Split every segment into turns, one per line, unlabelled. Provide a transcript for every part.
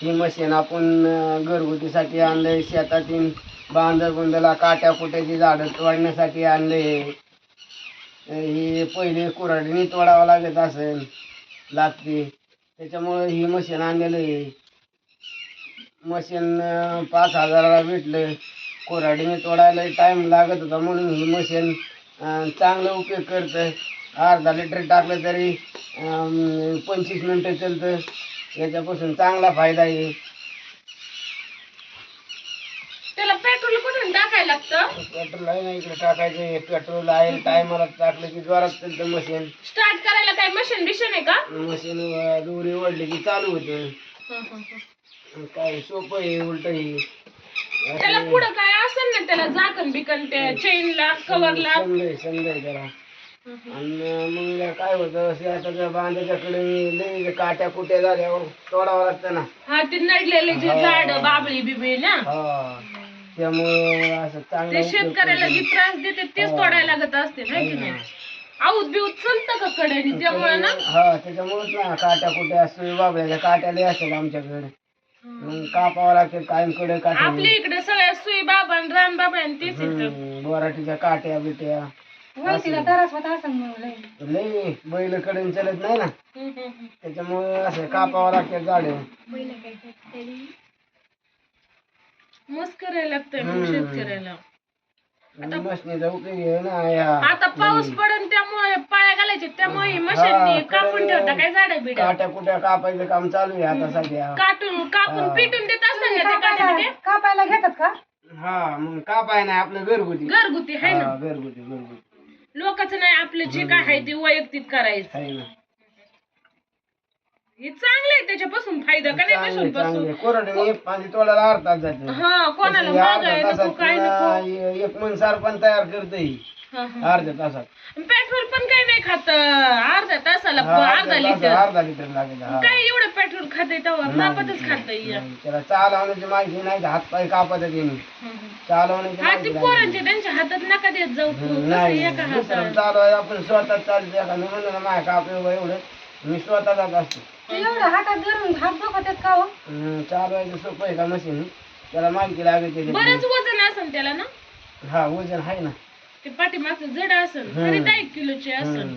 ही machine आपण घरगुतीसाठी आणलंय. शेतातील बांधाला काट्या कुट्याची झाडं तोडण्यासाठी आणले. ही पहिले कुऱ्हाडीने तोडावं लागत असेल लागते, त्याच्यामुळं ही मशीन आणलेलं आहे. मशीन 5,000ला भेटलं. कुऱ्हाडीने तोडायला टाईम लागत होता म्हणून ही मशीन चांगलं उपयोग करतं. अर्धा लिटर टाकलं तरी 25 मिनटं चालतं. याच्यापासून चांगला फायदा आहे.
त्याला पेट्रोल कुठून टाकायला लागतं?
पेट्रोल आहे ना इकडे टाकायचं. पेट्रोल आहे टायमाला टाकलं की जोरात चालतं मशीन.
स्टार्ट करायला काय मशीन बिशीन आहे का?
मशीन दोरी ओढली की चालू होतं. काय सोपं आहे उलट आहे.
त्याला पुढं काय असेल ना, त्याला झाकण बिकन त्या चेनला कव्हरला
समजाय जरा. आणि मग काय होतं शेताच्या बांधाच्याकडे लई काट्या कुट्या झाल्यावर तोडावं लागतं ना.
हा ते नडलेले जे झाड बाबळी बिबळी ना,
त्यामुळे असं चांगलं
ते शेतकऱ्याला जी त्रास देते तेच तोडायला लागत असते नाही की नाही. आऊत बिऊत चलतं का कडेने त्यामुळे ना.
त्याच्यामुळेच ना काट्या कुट्या असतो बाबळ्याच्या काट्या लई असतात आमच्याकडे. मग कापावं लागतं कायम कडे काट्या.
आपल्या इकडे सगळ्या सुई बाबा आणि रान बाबा आणि तेच येतं.
बोराटीच्या काट्या बिट्या लई बैल कडे चलत नाही ना, त्याच्यामुळे असं कापावं लागतं झाड.
मस्त करायला लागतंय मग शेतकऱ्याला.
मशनीचा उपयोग आहे ना.
आता पाऊस पडन त्यामुळे पाया घालायचे, त्यामुळे ही मशीन कापून ठेवता काय झाडं बिड
काट्या कुट्या कापायचं काम चालू आहे आता सध्या.
कापून पिटून देत असतात
कापायला घेतात का?
मग कापाय नाही आपलं घरगुती
घरगुती आहे ना.
घरगुती
लोकांचं नाही, आपलं जे काय आहे ते वैयक्तिक करायचं.
आहे ना.
हे चांगलं आहे, त्याच्यापासून फायदा का नाही मशीन पासून.
कोरडे पाणी तोडायला अर्धात जाते.
हा कोणाला मागाय नको काय नको.
एक मन सारपण तयार करते अर्ध्या तासात.
पेट्रोल पण काही नाही खात. अर्ध्या तासाला अर्धा लिटर
लागेल.
काय एवढं पेट्रोल खाते तेव्हा मापातच खात.
त्याला चालवण्याची माहिती नाही, हात पाय कापत चालवण्याची
हा ती पोरांचे त्यांच्या हातात नका देत जाऊ.
नाही
एका हातात
चालवाय आपण स्वतः चालते. म्हणलं ना माझ्या कापलं एवढं मी स्वतः जात असतो.
एवढं हातात धरून हात दुखतात का हो?
चालवायचं सोपं आहे का मशीन, त्याला माहिती लागते.
बरंच वजन असेल त्याला ना.
वजन आहे ना.
ते पाठीमागचं जड असेल तरी 1 किलोचे असेल.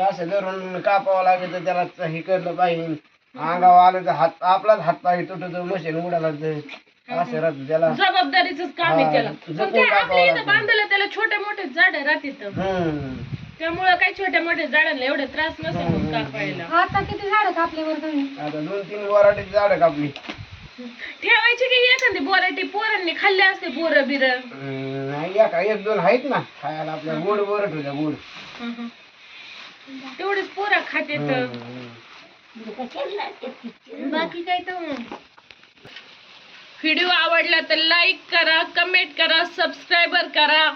असं धरून कापावं लागेल. त्याला हे करलं पाहिजे. अंगावर आलं तर हात आपलाच हात पाय तुटतो. मशीन उडाला असं राहतं. त्याला
जबाबदारीच काम आहे त्याला. पण काय आपल्या इथं बांधलं त्याला छोटे मोठे झाड राहतात, त्यामुळे काही छोट्या मोठ्या झाडांना एवढा त्रास नसेल कापायला.
आता किती झाड कापल्यावर तुम्ही?
आता 2-3 वराटीची झाडं कापली.
ठेवायची की एखादी बोराटी पोरांनी खाल्ले असते बोर बिर.
नाही 1-2 आहेत ना खायला. आपल्या गोड बोरट होत्या गोड.
तेवढेच पोरा खाते. बाकी काय तर. व्हिडिओ आवडला तर लाईक करा, कमेंट करा, सबस्क्राईबर करा.